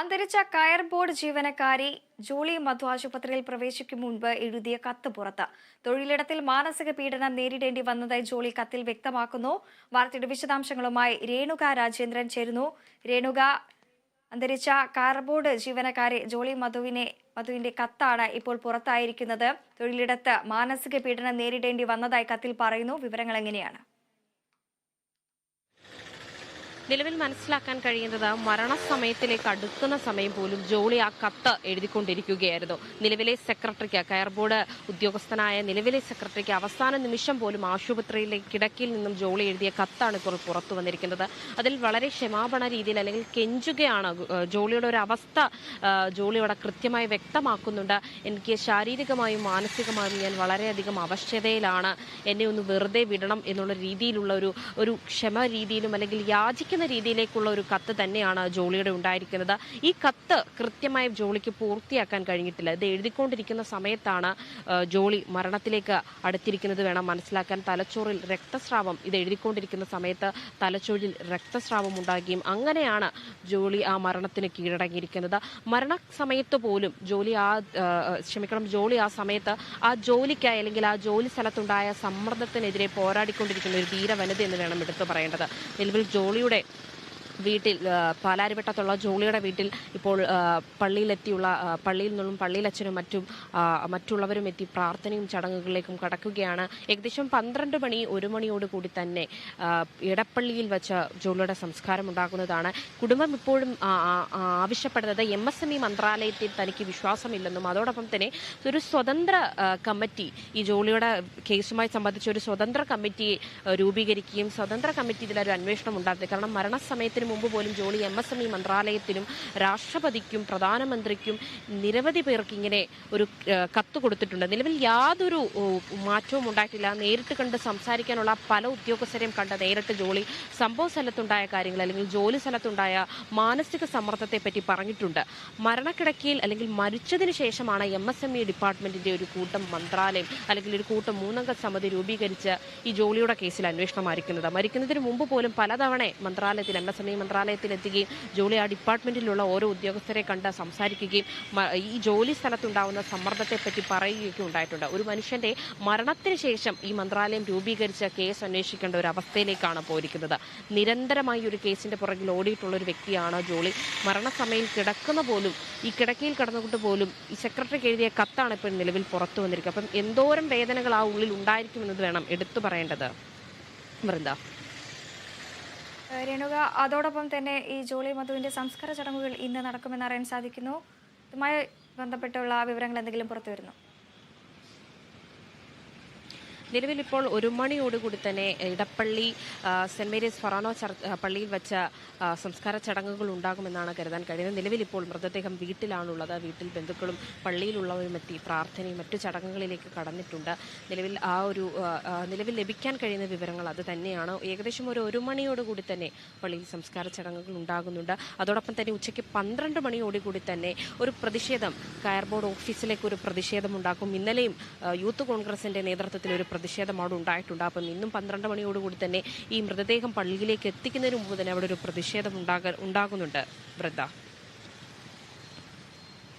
അന്തരിച്ച കയർ ബോർഡ് ജീവനക്കാരി ജോളി മധു ആശുപത്രിയിൽ പ്രവേശിക്കും മുൻപ് എഴുതിയ കത്ത് പുറത്ത്. തൊഴിലിടത്തിൽ മാനസിക പീഡനം നേരിടേണ്ടി വന്നതായി ജോളി കത്തിൽ വ്യക്തമാക്കുന്നു. വാർത്തയുടെ വിശദാംശങ്ങളുമായി രേണുക രാജേന്ദ്രൻ ചേരുന്നു. രേണുക, അന്തരിച്ച കയർ ബോർഡ് ജീവനക്കാരി ജോളി മധുവിന്റെ കത്താണ് ഇപ്പോൾ പുറത്തായിരിക്കുന്നത്. തൊഴിലിടത്ത് മാനസിക പീഡനം നേരിടേണ്ടി വന്നതായി കത്തിൽ പറയുന്നു. വിവരങ്ങൾ എങ്ങനെയാണ്? നിലവിൽ മനസ്സിലാക്കാൻ കഴിയുന്നത് മരണസമയത്തിലേക്ക് അടുക്കുന്ന സമയം പോലും ജോളി ആ കത്ത് എഴുതിക്കൊണ്ടിരിക്കുകയായിരുന്നു. നിലവിലെ സെക്രട്ടറിക്ക്, കയർ ബോർഡ് ഉദ്യോഗസ്ഥനായ നിലവിലെ സെക്രട്ടറിക്ക് അവസാന നിമിഷം പോലും ആശുപത്രിയിലെ കിടക്കയിൽ നിന്നും ജോളി എഴുതിയ കത്താണ് ഇപ്പോൾ പുറത്തു വന്നിരിക്കുന്നത്. അതിൽ വളരെ ക്ഷമാപണ രീതിയിൽ അല്ലെങ്കിൽ കെഞ്ചുകയാണ്. ജോളിയുടെ ഒരു അവസ്ഥ ജോളിയോടെ കൃത്യമായി വ്യക്തമാക്കുന്നുണ്ട്. എനിക്ക് ശാരീരികമായും മാനസികമായും ഞാൻ വളരെയധികം അവശതയിലാണ്, എന്നെ ഒന്ന് വെറുതെ വിടണം എന്നുള്ള രീതിയിലുള്ള ഒരു ക്ഷമ രീതിയിലും അല്ലെങ്കിൽ യാചിക്കുന്ന രീതിയിലേക്കുള്ള ഒരു കത്ത് തന്നെയാണ് ജോളിയുടെ ഉണ്ടായിരിക്കുന്നത്. ഈ കത്ത് കൃത്യമായി ജോളിക്ക് പൂർത്തിയാക്കാൻ കഴിഞ്ഞിട്ടില്ല. ഇത് എഴുതിക്കൊണ്ടിരിക്കുന്ന സമയത്താണ് ജോളി മരണത്തിലേക്ക് അടുത്തിരിക്കുന്നത് വേണം മനസ്സിലാക്കാൻ. തലച്ചോറിൽ രക്തസ്രാവം, ഇത് എഴുതിക്കൊണ്ടിരിക്കുന്ന സമയത്ത് തലച്ചോറിൽ രക്തസ്രാവം ഉണ്ടാകുകയും അങ്ങനെയാണ് ജോളി ആ മരണത്തിന് കീഴടങ്ങിയിരിക്കുന്നത്. മരണസമയത്ത് പോലും ജോളി ആ സമയത്ത് ആ ജോലിക്കായി അല്ലെങ്കിൽ ആ ജോലി സ്ഥലത്തുണ്ടായ സമ്മർദ്ദത്തിനെതിരെ പോരാടിക്കൊണ്ടിരിക്കുന്ന ഒരു ധീര വനിത എന്ന് വേണം എടുത്തു പറയേണ്ടത്. നിലവിൽ ജോളിയുടെ വീട്ടിൽ, പാലാരിവട്ടത്തുള്ള ജോളിയുടെ വീട്ടിൽ ഇപ്പോൾ പള്ളിയിൽ നിന്നും പള്ളിയിലച്ഛനും മറ്റുള്ളവരും എത്തി പ്രാർത്ഥനയും ചടങ്ങുകളിലേക്കും കടക്കുകയാണ്. ഏകദേശം 12 മണി 1 മണിയോടുകൂടി തന്നെ ഇടപ്പള്ളിയിൽ വെച്ച് ജോളിയുടെ സംസ്കാരം ഉണ്ടാകുന്നതാണ്. കുടുംബം ഇപ്പോഴും ആവശ്യപ്പെടുന്നത് MSME മന്ത്രാലയത്തിൽ തനിക്ക് വിശ്വാസമില്ലെന്നും അതോടൊപ്പം തന്നെ ഒരു സ്വതന്ത്ര കമ്മിറ്റി, ഈ ജോളിയുടെ കേസുമായി സംബന്ധിച്ച് ഒരു സ്വതന്ത്ര കമ്മിറ്റി രൂപീകരിക്കുകയും സ്വതന്ത്ര കമ്മിറ്റി ഇതിലൊരു അന്വേഷണം ഉണ്ടാകുന്നത്. കാരണം മരണസമയത്തിന് മുമ്പ് പോലും ജോളി MSME മന്ത്രാലയത്തിനും രാഷ്ട്രപതിക്കും പ്രധാനമന്ത്രിക്കും നിരവധി പേർക്ക് ഇങ്ങനെ ഒരു കത്ത് കൊടുത്തിട്ടുണ്ട്. നിലവിൽ യാതൊരു മാറ്റവും ഉണ്ടായിട്ടില്ല. നേരിട്ട് കണ്ട് സംസാരിക്കാനുള്ള പല ഉദ്യോഗസ്ഥരെയും കണ്ട് നേരിട്ട് ജോളി സംഭവ സ്ഥലത്തുണ്ടായ കാര്യങ്ങൾ അല്ലെങ്കിൽ ജോലി സ്ഥലത്തുണ്ടായ മാനസിക സമ്മർദ്ദത്തെ പറ്റി പറഞ്ഞിട്ടുണ്ട്. മരണക്കിടക്കയിൽ അല്ലെങ്കിൽ മരിച്ചതിന് ശേഷമാണ് MSME ഡിപ്പാർട്ട്മെന്റിന്റെ ഒരു കൂട്ടം മന്ത്രാലയം അല്ലെങ്കിൽ ഒരു കൂട്ടം 3-അംഗ സമിതി രൂപീകരിച്ച് ഈ ജോളിയുടെ കേസിൽ അന്വേഷണം ആരംഭിക്കുന്നത്. മരിക്കുന്നതിന് മുമ്പ് പോലും പലതവണ MSME മന്ത്രാലയത്തിലെത്തുകയും ജോളി ആ ഡിപ്പാർട്ട്മെന്റിലുള്ള ഓരോ ഉദ്യോഗസ്ഥരെ കണ്ട് സംസാരിക്കുകയും ഈ ജോലി സ്ഥലത്തുണ്ടാവുന്ന സമ്മർദ്ദത്തെപ്പറ്റി പറയുകയൊക്കെ ഉണ്ടായിട്ടുണ്ട്. ഒരു മനുഷ്യന്റെ മരണത്തിന് ശേഷം ഈ മന്ത്രാലയം രൂപീകരിച്ച കേസ് അന്വേഷിക്കേണ്ട ഒരു അവസ്ഥയിലേക്കാണ് പോയിരിക്കുന്നത്. നിരന്തരമായി ഒരു കേസിന്റെ പുറകിൽ ഓടിയിട്ടുള്ള ഒരു വ്യക്തിയാണ് ജോളി. മരണസമയം ഈ കിടക്കയിൽ കിടന്നുകൊണ്ട് പോലും ഈ സെക്രട്ടറിക്ക് എഴുതിയ കത്താണ് ഇപ്പോൾ നിലവിൽ പുറത്തു വന്നിരിക്കുക. അപ്പം എന്തോരം വേദനകൾ ആ ഉള്ളിൽ ഉണ്ടായിരിക്കുമെന്നത് വേണം എടുത്തു പറയേണ്ടത്. വൃന്ദ. രേണുക, അതോടൊപ്പം തന്നെ ഈ ജോളി മധുവിന്റെ സംസ്കാര ചടങ്ങുകൾ ഇന്ന് നടക്കുമെന്ന് അറിയാൻ സാധിക്കുന്നു. ഇതുമായി ബന്ധപ്പെട്ടുള്ള വിവരങ്ങൾ എന്തെങ്കിലും പുറത്തു വരുന്നു? നിലവിൽ ഇപ്പോൾ 1 മണിയോടുകൂടി തന്നെ ഇടപ്പള്ളി സെന്റ് മേരീസ് ഫൊറാനോ പള്ളിയിൽ വെച്ച സംസ്കാര ചടങ്ങുകൾ ഉണ്ടാകുമെന്നാണ് കരുതാൻ കഴിയുന്നത്. നിലവിൽ ഇപ്പോൾ മൃതദേഹം വീട്ടിലാണുള്ളത്. വീട്ടിൽ ബന്ധുക്കളും പള്ളിയിലുള്ളവരും എത്തി പ്രാർത്ഥനയും മറ്റു ചടങ്ങുകളിലേക്ക് കടന്നിട്ടുണ്ട്. നിലവിൽ ലഭിക്കാൻ കഴിയുന്ന വിവരങ്ങൾ അത് തന്നെയാണ്. ഏകദേശം ഒരു 1 മണിയോടുകൂടി തന്നെ പള്ളിയിൽ സംസ്കാര ചടങ്ങുകൾ ഉണ്ടാകുന്നുണ്ട്. അതോടൊപ്പം തന്നെ ഉച്ചയ്ക്ക് 12 മണിയോടുകൂടി തന്നെ ഒരു പ്രതിഷേധം, കയർ ബോർഡ് ഓഫീസിലേക്ക് ഒരു പ്രതിഷേധം ഉണ്ടാക്കും. ഇന്നലെയും യൂത്ത് കോൺഗ്രസിന്റെ നേതൃത്വത്തിൽ ഒരു പ്രതിഷേധം അവിടെ ഉണ്ടായിട്ടുണ്ട്. അപ്പം ഇന്നും 12 മണിയോടുകൂടി തന്നെ ഈ മൃതദേഹം പള്ളിയിലേക്ക് എത്തിക്കുന്നതിന് മുമ്പ് തന്നെ അവിടെ ഒരു പ്രതിഷേധം ഉണ്ടാകുന്നുണ്ട്. വൃന്ദ.